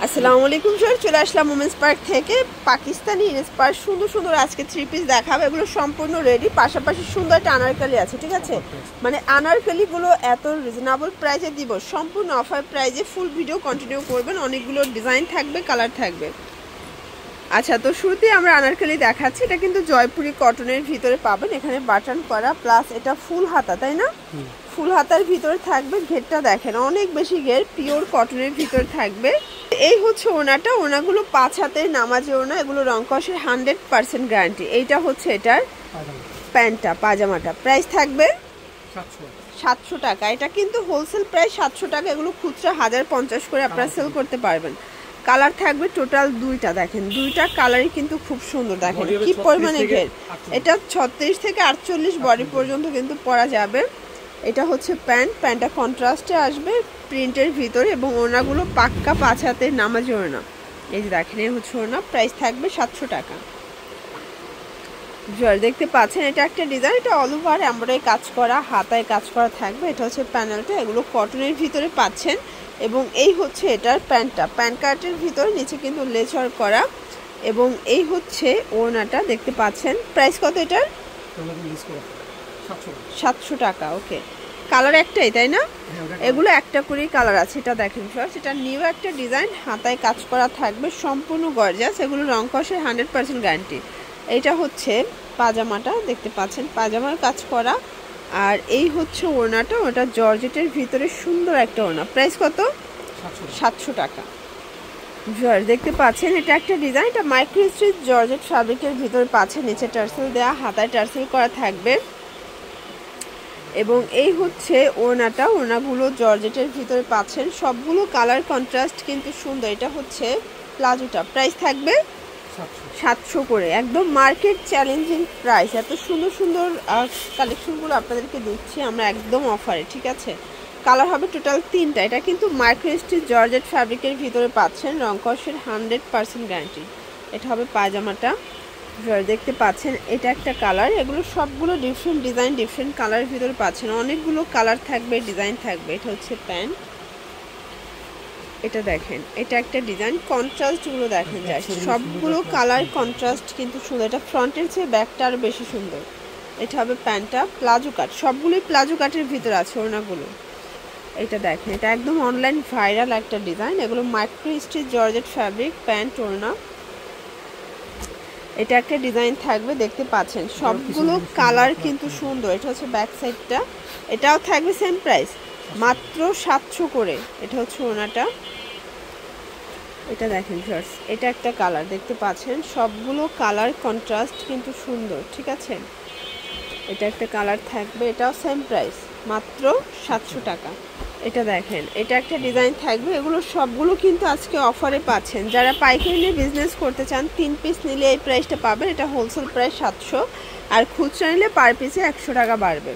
আসসালামু আলাইকুম স্যার, চলে আসলাম ওমেন্স পার্ক থেকে। পাকিস্তানি ইন্সপায়ার সুন্দর সুন্দর আজকে 3 পিস দেখাবো। এগুলো সম্পূর্ণ রেডি, পাশাপাশি সুন্দর একটা আনারকলি আছে, ঠিক আছে? মানে আনারকলিগুলো এত রিজনেবল প্রাইসে দিব, সম্পূর্ণ অফার প্রাইসে। ফুল ভিডিও কন্টিনিউ করবেন, অনেকগুলো ডিজাইন থাকবে, কালার থাকবে। আচ্ছা, তো শুরুতেই আমরা আনারকলি দেখাচ্ছি। এটা কিন্তু জয়পুরি কটনের ভিতরে পাবেন, এখানে বাটন করা, প্লাস এটা ফুল হাতা, তাই না? ফুল হাতার ভিতরে থাকবে। ঘেরটা দেখেন, অনেক বেশি ঘের, পিওর কটনের ভিতরে থাকবে। এই হচ্ছে ওনাটা, ওনাগুলো 5 হাতের নামাজি ওনা, এগুলো রংকসের 100% গ্যারান্টি। এইটা হচ্ছে এটার প্যান্টটা, পাজামাটা। প্রাইস থাকবে 700 টাকা। এটা কিন্তু হোলসেল প্রাইস 700 টাকা, এগুলো খুচরা 1050 করে আপনারা সেল করতে পারবেন। কালার থাকবে টোটাল 2টা, দেখেন 2টা কালারই কিন্তু খুব সুন্দর। দেখেন কি পরিমাণে ঘের, এটা 36 থেকে 48 বডি পর্যন্ত কিন্তু পরা যাবে। এটা হচ্ছে প্যান্ট, প্যান্টটা কন্ট্রাস্টে আসবে প্রিন্টের ভিতরে, এবং ওড়নাগুলো পাক্কা 5 হাতের নামাজি ওড়না। এই যে দেখেন, এই হচ্ছে ওড়না। প্রাইস থাকবে 700 টাকা। দেখতে পাচ্ছেন, এটা একটা ডিজাইন, এটা অল ওভার এমব্রয়ডারি কাজ করা, হাতায় কাজ করা থাকবে। এটা হচ্ছে প্যানেলটা, এগুলো কটনের ভিতরে পাচ্ছেন। এবং এই হচ্ছে এটার প্যান্টটা, প্যান্ট কার্টের ভিতরে, নিচে কিন্তু লেচার করা। এবং এই হচ্ছে ওড়নাটা, দেখতে পাচ্ছেন। প্রাইস কত এটার? 700 টাকা। ওকে, কালার একটাই, তাই না? এগুলো একটা করেই কালার আছে। এটা দেখেন ফার্স্ট, এটা নিউ একটা ডিজাইন, হাতায় কাজ করা থাকবে, সম্পূর্ণ গর্জিয়াস। এগুলো রংকসের 100% গ্যারান্টি। এইটা হচ্ছে পাজামাটা, দেখতে পাচ্ছেন, পাজামার কাজ করা। আর এই হচ্ছে ওড়নাটা, ওটা জর্জেটের ভিতরে সুন্দর একটা ওড়না। প্রাইস কত? 700 টাকা। দেখতে পাচ্ছেন, এটা একটা ডিজাইন, এটা মাইক্রো স্টিচ জর্জেট ফ্যাব্রিকের ভিতরে পাচ্ছেন। নিচে টার্সেল দেওয়া, হাতায় টার্সেল করা থাকবে। এবং এই হচ্ছে ওড়নাটা, ওড়নাগুলো জর্জেটের ভিতরে পাচ্ছেন। সবগুলো কালার কন্ট্রাস্ট কিন্তু সুন্দর। এটা হচ্ছে প্লাজোটা। প্রাইস থাকবে 700 করে, একদম মার্কেট চ্যালেঞ্জিং প্রাইস। এত সুন্দর সুন্দর কালেকশনগুলো আপনাদেরকে দিচ্ছি আমরা একদম অফারে, ঠিক আছে? কালার হবে টোটাল 3টা। এটা কিন্তু মাইক্রো স্টিচ জর্জেট ফ্যাব্রিকের ভিতরে পাচ্ছেন, রংকসের 100% গ্যারান্টি। এটা হবে পায়জামাটা। দেখতে পাচ্ছেন, এটা একটা কালার। এগুলো সবগুলো ডিফারেন্ট ডিজাইন, ডিফারেন্ট কালারের ভিতরে পাচ্ছেন। অনেকগুলো কালার থাকবে, ডিজাইন থাকবে। এটা হচ্ছে প্যান্ট, এটা দেখেন, এটা একটা ডিজাইন। কন্ট্রাস্টগুলো দেখেন যায়, সবগুলো কালার কন্ট্রাস্ট কিন্তু সুন্দর। এটা ফ্রন্টের চেয়ে ব্যাকটা আরও বেশি সুন্দর। এটা হবে প্যান্টটা, প্লাজো কাট, সবগুলোই প্লাজো কাটের ভিতরে আছে ওড়নাগুলো। এটা দেখেন, এটা একদম অনলাইন ভাইরাল একটা ডিজাইন। এগুলো micro stitch georgette fabric, pant, ওড়না। এটা একটা ডিজাইন থাকবে, দেখতে পাচ্ছেন, সবগুলো কালার কিন্তু সুন্দর। এটা হচ্ছে ব্যাক সাইডটা, এটাও থাকবে সেম প্রাইস, মাত্র 700 করে। এটা হচ্ছে ওড়নাটা, এটা দেখেন ফার্স্ট, এটা একটা কালার, দেখতে পাচ্ছেন, সবগুলো কালার কন্ট্রাস্ট কিন্তু সুন্দর, ঠিক আছে? এটা একটা কালার থাকবে, এটাও সেম প্রাইস, মাত্র 700 টাকা। এটা দেখেন, এটা একটা ডিজাইন থাকবে। এগুলো সবগুলো কিন্তু আজকে অফারে পাচ্ছেন। যারা পাইকারি নিয়ে বিজনেস করতে চান, 3 পিস নিলে এই প্রাইসটা পাবেন। এটা হোলসেল প্রাইস 700, আর খুচরা নিলে পার পিসে 100 টাকা বাড়বে।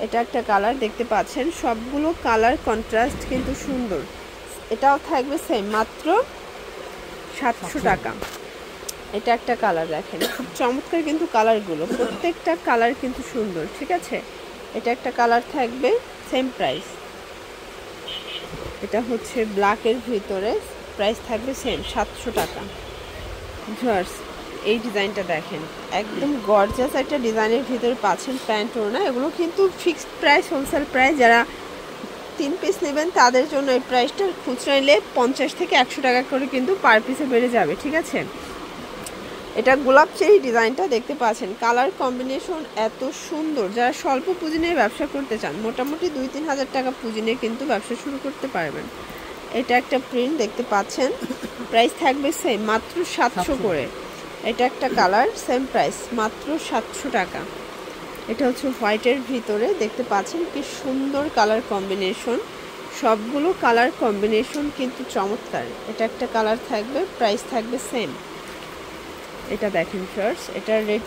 এটা একটা কালার, দেখতে পাচ্ছেন, সবগুলো কালার কন্ট্রাস্ট কিন্তু সুন্দর। এটাও থাকবে সেম, মাত্র 700 টাকা। এটা একটা কালার, দেখেন, খুব চমৎকার কিন্তু কালারগুলো, প্রত্যেকটা কালার কিন্তু সুন্দর, ঠিক আছে? এটা একটা কালার থাকবে, সেম প্রাইস। এটা হচ্ছে ব্ল্যাকের ভিতরে, প্রাইস থাকবে সেম, 700 টাকা। এই ডিজাইনটা দেখেন, একদম গর্জাস একটা ডিজাইনের ভিতরে পাচ্ছেন, প্যান্ট, ওড়না। এগুলো কিন্তু ফিক্সড প্রাইস, হোলসেল প্রাইস। যারা 3 পিস নেবেন তাদের জন্য এই প্রাইসটা, খুচরা নিলে 50 থেকে 100 টাকা করে কিন্তু পার পিসে বেড়ে যাবে, ঠিক আছে? এটা গোলাপ চেরি ডিজাইনটা, দেখতে পাচ্ছেন, কালার কম্বিনেশন এত সুন্দর। যারা স্বল্প পুঁজি নিয়ে ব্যবসা করতে চান, মোটামুটি 2-3 হাজার টাকা পুঁজি নিয়ে কিন্তু ব্যবসা শুরু করতে পারবেন। এটা একটা প্রিন্ট, দেখতে পাচ্ছেন, প্রাইস থাকবে সেম, মাত্র 700 করে। এটা একটা কালার, সেম প্রাইস, মাত্র 700 টাকা। এটা হচ্ছে হোয়াইটের ভিতরে, দেখতে পাচ্ছেন কি সুন্দর কালার কম্বিনেশন। সবগুলো কালার কম্বিনেশন কিন্তু চমৎকার। এটা একটা কালার থাকবে, প্রাইস থাকবে সেম। এটা দেখেন ফার্স্ট, এটা রেড,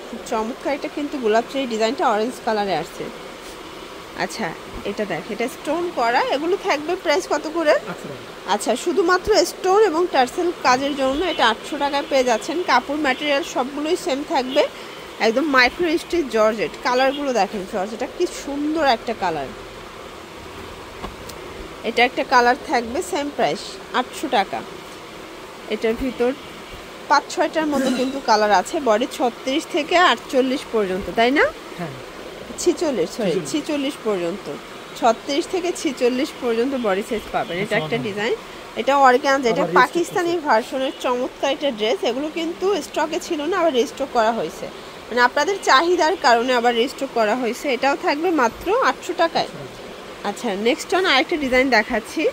খুব চমৎকার। এটা কিন্তু গোলাপ চেরি ডিজাইনটা অরেঞ্জ কালারে আসছে। আচ্ছা, এটা দেখ, এটা স্টোন করা। এগুলো থাকবে প্রাইস কত করে? আচ্ছা, শুধুমাত্র স্টোন এবং টার্সেল কাজের জন্য এটা 800 টাকায় পেয়ে যাচ্ছেন। কাপড় ম্যাটেরিয়াল সবগুলোই সেম থাকবে, একদম মাইক্রো স্টিচ জর্জেট। কালারগুলো দেখেন ফার্স্ট, এটা কি সুন্দর একটা কালার। এটা একটা কালার থাকবে, সেম প্রাইস 800 টাকা। এটার ভিতর 5-6টার মতো কিন্তু কালার আছে। বডি 36 থেকে 48 পর্যন্ত, তাই না? 46 পর্যন্ত, 36 থেকে 46 পর্যন্ত বডি সাইজ পাবেন। এটা একটা ডিজাইন, এটা অর্গানজা, এটা পাকিস্তানি ভার্সনের চমৎকার একটা ড্রেস। এগুলো কিন্তু স্টকে ছিল না, আবার রিস্টক করা হয়েছে, মানে আপনাদের চাহিদার কারণে আবার রিস্টক করা হয়েছে। এটাও থাকবে মাত্র 800 টাকায়। আচ্ছা, নেক্সট অন আরেকটা ডিজাইন দেখাচ্ছি।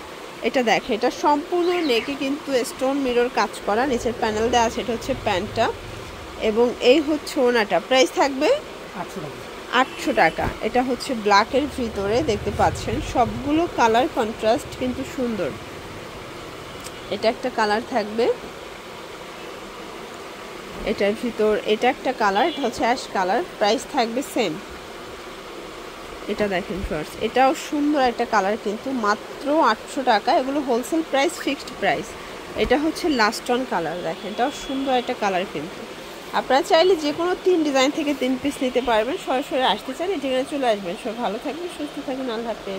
এটা দেখে, এটা সম্পূর্ণ নেকে কিন্তু স্টোন মিরর কাজ করা, নিচের প্যানেল দেওয়া আছে। এটা হচ্ছে প্যান্টটা এবং এই হচ্ছে ওনাটা। প্রাইস থাকবে 800 টাকা। এটা হচ্ছে ব্ল্যাকের ভিতরে, দেখতে পাচ্ছেন সবগুলো কালার কন্ট্রাস্ট কিন্তু সুন্দর। এটা একটা কালার থাকবে, এটার ভিতর এটা একটা কালার, এটা হচ্ছে অ্যাশ কালার। প্রাইস থাকবে সেম। এটা দেখেন ফার্স্ট, এটাও সুন্দর একটা কালার, কিন্তু মাত্র 800 টাকা। এগুলো হোলসেল প্রাইস, ফিক্সড প্রাইস। এটা হচ্ছে লাস্ট অন কালার, দেখেন এটাও সুন্দর একটা কালার। কিন্তু আপনারা চাইলে যে কোনো 3 ডিজাইন থেকে 3 পিস নিতে পারবেন। সরাসরি আসতে চান, এই ঠিকানায় চলে আসবেন। সব ভালো থাকবেন, সুস্থ থাকবেন, আল্লাহ হাফেজ।